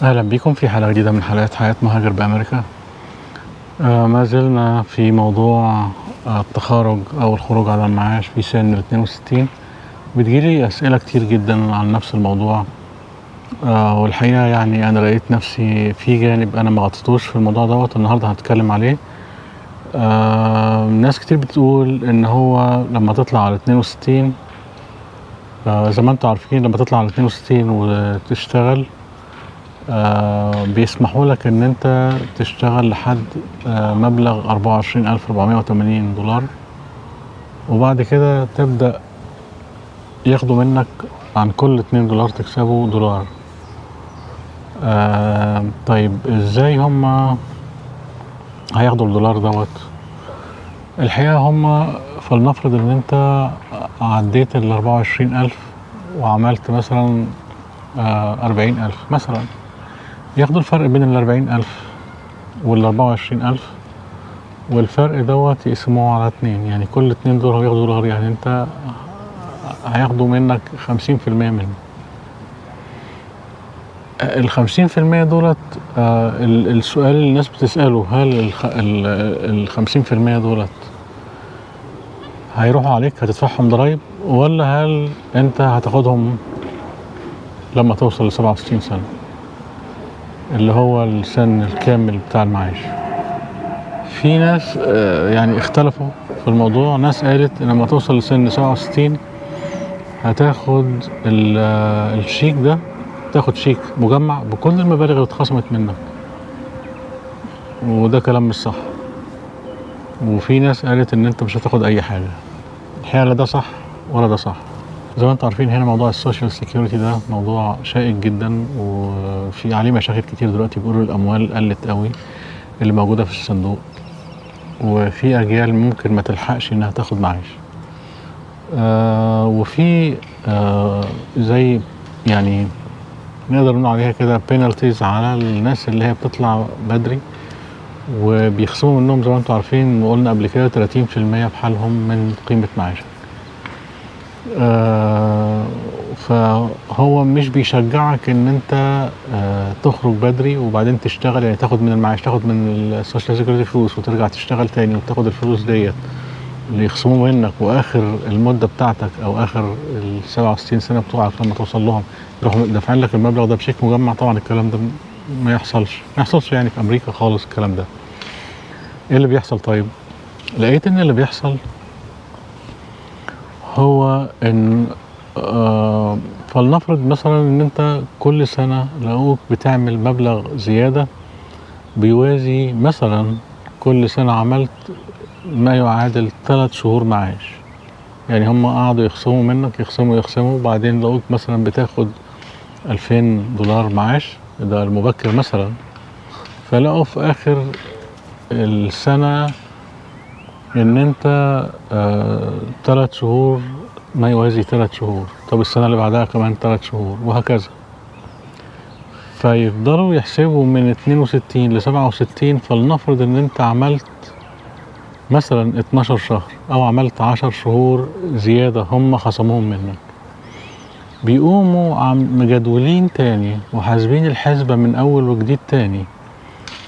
أهلا بكم في حلقة جديدة من حلقات حياة مهاجر بأمريكا. ما زلنا في موضوع التخارج أو الخروج على المعاش في سن 62. بتجيلي أسئلة كتير جدا عن نفس الموضوع. والحقيقة يعني أنا لقيت نفسي في جانب أنا ما غطيتوش في الموضوع دوت، النهاردة هنتكلم عليه. ناس كتير بتقول إن هو لما تطلع على 62، زي ما انتوا عارفين لما تطلع على 62 وتشتغل بيسمحوا لك ان انت تشتغل لحد مبلغ $24,480، وبعد كده تبدأ ياخدوا منك عن كل $2 تكسبوا $1. طيب ازاي هم هياخدوا $1 دوت؟ الحقيقة هم فلنفرض ان انت عديت ال24,000 وعملت مثلا 40,000 مثلا، ياخدوا الفرق بين ال40,000 وال24,000، والفرق دوت يقسموه على 2، يعني كل 2 دول هياخدوا $1، يعني انت هياخدوا منك 50% منه. ال50% دولت السؤال اللي الناس بتسأله، هل ال50% دولت هيروحوا عليك هتدفعهم ضرايب، ولا هل انت هتاخدهم لما توصل ل67 سنة اللي هو السن الكامل بتاع المعاش؟ في ناس يعني اختلفوا في الموضوع. ناس قالت لما توصل لسن 67 هتاخد الشيك ده، تاخد شيك مجمع بكل المبالغ اللي اتخصمت منك، وده كلام مش صح. وفي ناس قالت ان انت مش هتاخد اي حاجة. الحقيقة لا ده صح ولا ده صح. زي ما انتوا عارفين هنا موضوع السوشيال سيكيورتي ده موضوع شائك جدا، وفي عليه مشاكل كتير دلوقتي. بيقولوا الاموال قلت قوي اللي موجودة في الصندوق، وفي اجيال ممكن ما تلحقش انها تاخد معاش. وفي زي يعني نقدر نقول عليها كده بينالتيز على الناس اللي هي بتطلع بدري، وبيخصموا منهم زي ما انتوا عارفين وقلنا قبل كده 30% بحالهم من قيمة معاشك. فهو مش بيشجعك ان انت تخرج بدري وبعدين تشتغل، يعني تاخد من المعاش، تاخد من السوشيال سيكيورتي فلوس وترجع تشتغل تاني وتاخد الفلوس ديت اللي يخصموه منك، واخر المدة بتاعتك او اخر ال67 سنة بتوعك لما توصل لهم يروحوا دافعين لك المبلغ ده بشيك مجمع. طبعا الكلام ده ما يحصلش يعني في امريكا خالص الكلام ده. ايه اللي بيحصل؟ طيب لقيت ان اللي بيحصل هو ان فلنفرض مثلا ان انت كل سنة لقوك بتعمل مبلغ زيادة بيوازي مثلا كل سنة عملت ما يعادل 3 شهور معاش. يعني هم قعدوا يخصموا منك، يخصموا وبعدين لقوك مثلا بتاخد $2,000 معاش، ده المبكر مثلا، فلقوا في اخر السنة ان انت 3 شهور ما يوازي 3 شهور، طب السنة اللي بعدها كمان 3 شهور، وهكذا. فيفضلوا يحسبوا من 62 ل67. فلنفرض ان انت عملت مثلا 12 شهر او عملت 10 شهور زيادة هم خصموهم منك، بيقوموا مجدولين تاني وحاسبين الحسبة من اول وجديد تاني.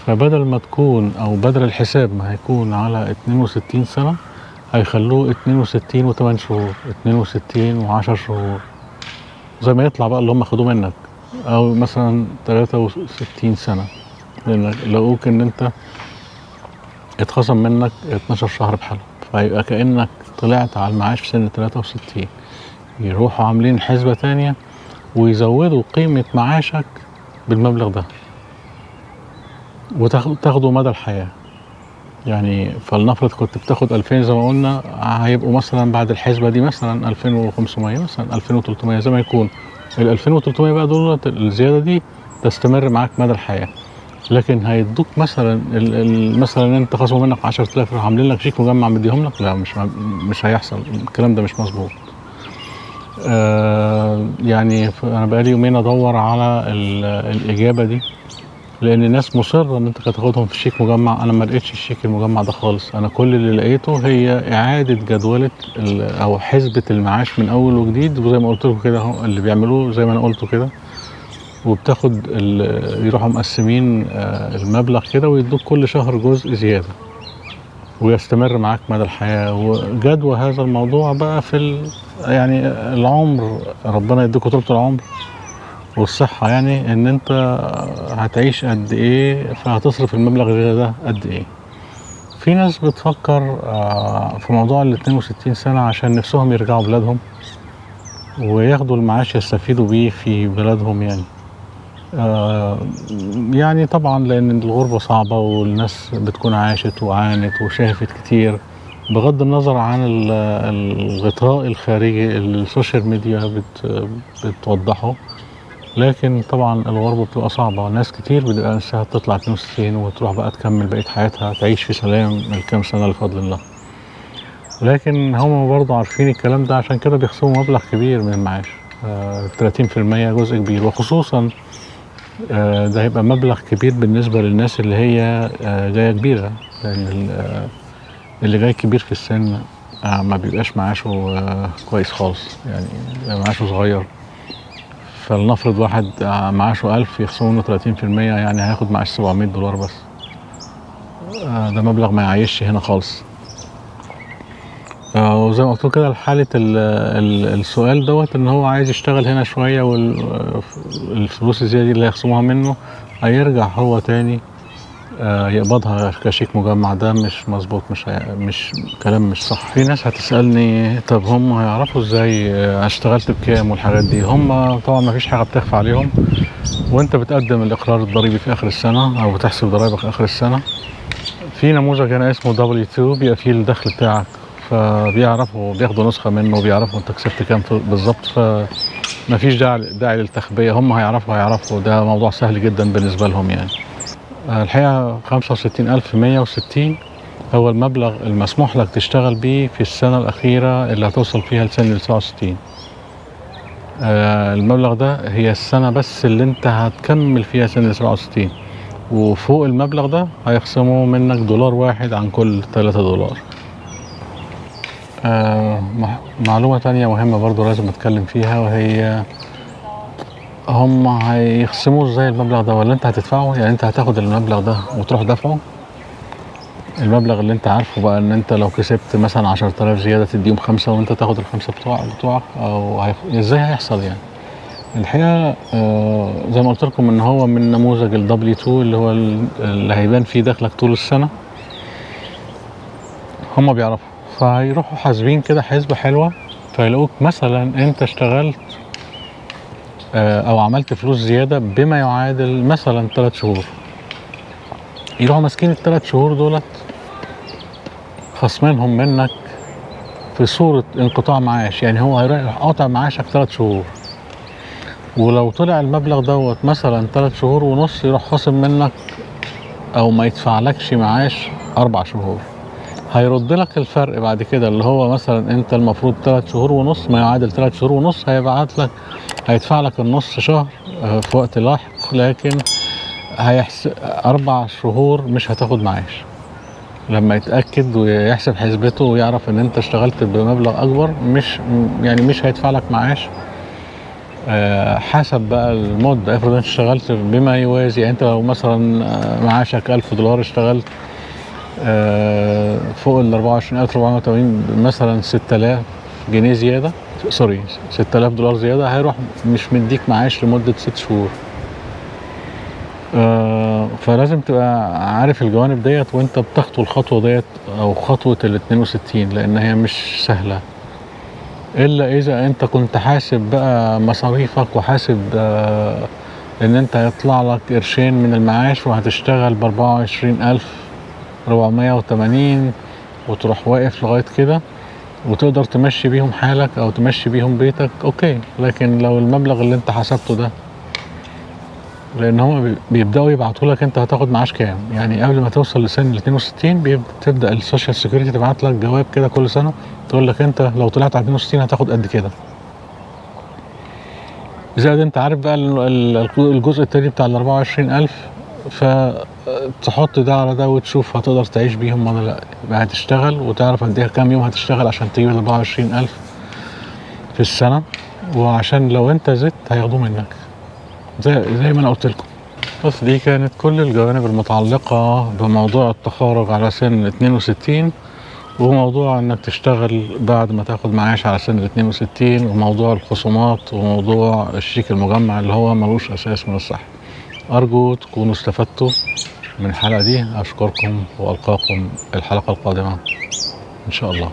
فبدل ما تكون او بدل الحساب ما هيكون على 62 سنة هيخلوه 62 و8 شهور، 62 و10 شهور، زي ما يطلع بقى اللي هم خدوه منك، او مثلا 63 سنة، لان لقوك ان انت اتخصم منك 12 شهر بحالهم، فيبقى كأنك طلعت على المعاش في سن 63. يروحوا عاملين حسبة تانية ويزودوا قيمة معاشك بالمبلغ ده وتاخده مدى الحياة. يعني فلنفرض كنت بتاخد 2000 زي ما قلنا، هيبقوا مثلا بعد الحسبة دي مثلا 2500، مثلا 2300، زي ما يكون. ال 2300 بقى دول الزيادة دي تستمر معاك مدى الحياة. لكن هيدوك مثلا مثلا انت خصموا منك 10,000 عاملين لك شيك مجمع مديهم لك؟ لا، مش هيحصل الكلام ده، مش مظبوط. يعني انا بقالي يومين ادور على الاجابة دي، لان الناس مصرة ان انت هتاخدهم في شيك مجمع. انا ما لقيتش الشيك المجمع ده خالص. انا كل اللي لقيته هي اعادة جدولة او حسبة المعاش من اول وجديد، وزي ما قلت لكم كده اهو اللي بيعملوه زي ما انا قلته كده. وبتاخد يروحوا مقسمين المبلغ كده ويدوك كل شهر جزء زيادة ويستمر معاك مدى الحياة. وجدوى هذا الموضوع بقى في يعني العمر، ربنا يديكوا طولة العمر والصحة، يعني ان انت هتعيش قد ايه فهتصرف المبلغ ده قد ايه. في ناس بتفكر في موضوع ال 62 سنة عشان نفسهم يرجعوا بلادهم وياخدوا المعاش يستفيدوا بيه في بلادهم يعني. يعني طبعا لان الغربة صعبة والناس بتكون عاشت وعانت وشافت كتير، بغض النظر عن الغطاء الخارجي اللي السوشيال ميديا بتوضحه، لكن طبعا الغربة بتبقى صعبة. ناس كتير بتبقى نفسها تطلع 62 وتروح بقى تكمل بقية حياتها تعيش في سلام الكام سنة بفضل الله، لكن هم برضه عارفين الكلام ده، عشان كده بيخصموا مبلغ كبير من المعاش، 30% جزء كبير. وخصوصا ده هيبقى مبلغ كبير بالنسبة للناس اللي هي جاية كبيرة، لأن اللي جاي كبير في السن ما بيبقاش معاشه كويس خالص، يعني معاشه صغير. فلنفرض واحد معاشه 1000 يخصموا منه 30%، يعني هياخد معاش $700 بس. ده مبلغ ما يعيش هنا خالص. وزي ما قلت كده حالة السؤال دوت ان هو عايز يشتغل هنا شوية والفلوس الزيادة دي اللي هيخصموها منه هيرجع هو تاني يقبضها كشيك مجمع. ده مش مظبوط، مش كلام مش صح. في ناس هتسألني طب هم هيعرفوا ازاي اشتغلت بكام والحاجات دي؟ هم طبعا ما فيش حاجة بتخفى عليهم، وانت بتقدم الاقرار الضريبي في اخر السنة او بتحسب ضرايبك في اخر السنة. في نموذج هنا اسمه W2 بيبقى فيه الدخل بتاعك، فبيعرفوا بياخدوا نسخة منه وبيعرفوا انت كسبت كام بالظبط، فما فيش داعي للتخبية. هم هيعرفوا ده موضوع سهل جدا بالنسبة لهم يعني. الحقيقة 65,160 هو المبلغ المسموح لك تشتغل بيه في السنة الأخيرة اللي هتوصل فيها لسن 69. المبلغ ده هي السنة بس اللي انت هتكمل فيها سن 67، وفوق المبلغ ده هيخصموا منك $1 عن كل $3. معلومة تانية مهمة برضو لازم اتكلم فيها، وهي هم هيخصموا ازاي المبلغ ده ولا انت هتدفعه؟ يعني انت هتاخد المبلغ ده وتروح دفعه؟ المبلغ اللي انت عارفه بقى ان انت لو كسبت مثلا 10,000 زيادة تديهم 5 وانت تاخد ال5 بتوعك، او ازاي هيحصل يعني؟ الحقيقة زي ما قلت لكم ان هو من نموذج ال W2 اللي هو اللي هيبان فيه دخلك طول السنة. هم بيعرفوا، فهيروحوا حاسبين كده حسبة حلوة، فيلاقوك مثلا انت اشتغلت او عملت فلوس زيادة بما يعادل مثلا 3 شهور. يروحوا ماسكين ال3 شهور دولت خصمينهم منك في صورة انقطاع معاش، يعني هو هيروح قاطع معاشك 3 شهور، ولو طلع المبلغ دوت مثلا 3 شهور ونص يروح خصم منك او ما يدفعلكش معاش 4 شهور. هيرد لك الفرق بعد كده، اللي هو مثلا انت المفروض 3 شهور ونص ما يعادل 3 شهور ونص، هيدفع لك النص شهر في وقت لاحق، لكن 4 شهور مش هتاخد معاش. لما يتأكد ويحسب حسبته ويعرف ان انت اشتغلت بمبلغ اكبر مش هيدفع لك معاش. حسب بقى المدة. افرض انت اشتغلت بما يوازي، يعني انت لو مثلا معاشك $1000 اشتغلت فوق ال 24,480 مثلا 6000 جنيه زيادة، $6000 زيادة، هيروح مش مديك معاش لمدة 6 شهور. فلازم تبقى عارف الجوانب ديت وانت بتخطو الخطوة ديت او خطوة ال 62، لان هي مش سهلة الا اذا انت كنت حاسب بقى مصاريفك وحاسب ان انت هيطلع لك قرشين من المعاش وهتشتغل ب 24,480 وتروح واقف لغاية كده وتقدر تمشي بيهم حالك او تمشي بيهم بيتك، اوكي. لكن لو المبلغ اللي انت حسبته ده، لان هم بيبداوا يبعتوا لك انت هتاخد معاش كام، يعني قبل ما توصل لسن ال 62 بتبدا السوشيال سيكوريتي تبعت لك جواب كده كل سنه تقول لك انت لو طلعت على 62 هتاخد قد كده. زائد انت عارف بقى الجزء التاني بتاع ال 24,000، فتحط ده على ده وتشوف هتقدر تعيش بيهم ولا لا. يبقى هتشتغل وتعرف قد ايه كام يوم هتشتغل عشان تجيب ال 24,000 في السنه، وعشان لو انت زدت هياخدوه منك. زي ما أنا قلت لكم. بس دي كانت كل الجوانب المتعلقة بموضوع التخارج على سن 62، وموضوع انك تشتغل بعد ما تاخد معاش على سن 62، وموضوع الخصومات، وموضوع الشيك المجمع اللي هو ملوش اساس من الصحة. ارجو تكونوا استفدتوا من الحلقة دي. اشكركم والقاكم الحلقة القادمة ان شاء الله.